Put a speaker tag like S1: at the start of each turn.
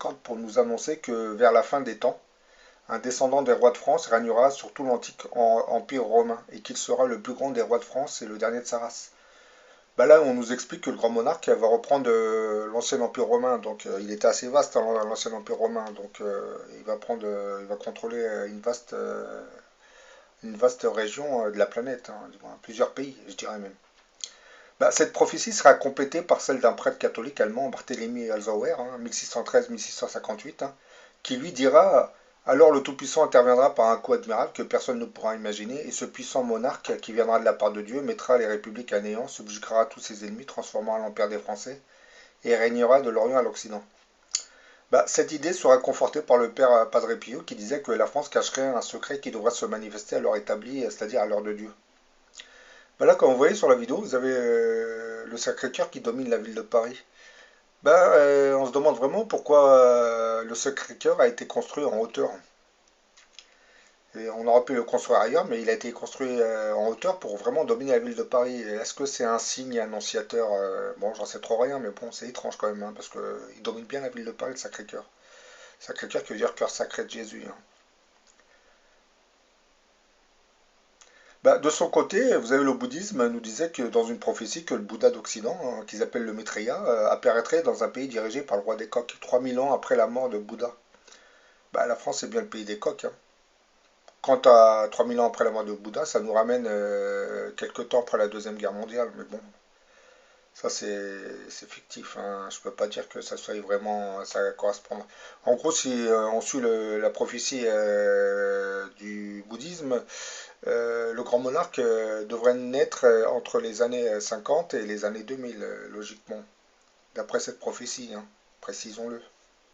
S1: s'accorde pour nous annoncer que vers la fin des temps, un descendant des rois de France régnera sur tout l'antique empire romain et qu'il sera le plus grand des rois de France et le dernier de sa race. Bah là, on nous explique que le grand monarque va reprendre l'ancien empire romain, donc il était assez vaste hein, l'ancien empire romain, donc il va contrôler une vaste région de la planète, hein, plusieurs pays, je dirais même. Bah, cette prophétie sera complétée par celle d'un prêtre catholique allemand, Barthélemy Alzauer, hein, 1613-1658, hein, qui lui dira: alors le Tout-Puissant interviendra par un coup admirable que personne ne pourra imaginer, et ce puissant monarque qui viendra de la part de Dieu mettra les républiques à néant, subjuguera tous ses ennemis, transformera l'empire des Français, et régnera de l'Orient à l'Occident. Bah, cette idée sera confortée par le père Padre Pio qui disait que la France cacherait un secret qui devrait se manifester à l'heure établie, c'est-à-dire à l'heure de Dieu. Bah là, comme vous voyez sur la vidéo, vous avez le Sacré-Cœur qui domine la ville de Paris. Bah, on se demande vraiment pourquoi le Sacré-Cœur a été construit en hauteur. Et on aurait pu le construire ailleurs, mais il a été construit en hauteur pour vraiment dominer la ville de Paris. Est-ce que c'est un signe annonciateur? Bon, j'en sais trop rien, mais bon, c'est étrange quand même, hein, parce qu'il domine bien la ville de Paris, le Sacré-Cœur. Sacré-Cœur qui veut dire cœur sacré de Jésus, hein. Bah, de son côté, vous avez le bouddhisme nous disait que dans une prophétie que le Bouddha d'Occident, hein, qu'ils appellent le Maitreya, apparaîtrait dans un pays dirigé par le roi des coqs, 3000 ans après la mort de Bouddha. Bah, la France est bien le pays des coqs, hein. Quant à 3000 ans après la mort de Bouddha, ça nous ramène quelques temps après la Deuxième Guerre mondiale, mais bon, ça c'est fictif, hein. Je peux pas dire que ça soit vraiment, ça correspond. En gros, si on suit la prophétie du bouddhisme, le grand monarque devrait naître entre les années 50 et les années 2000, logiquement, d'après cette prophétie, hein, précisons-le.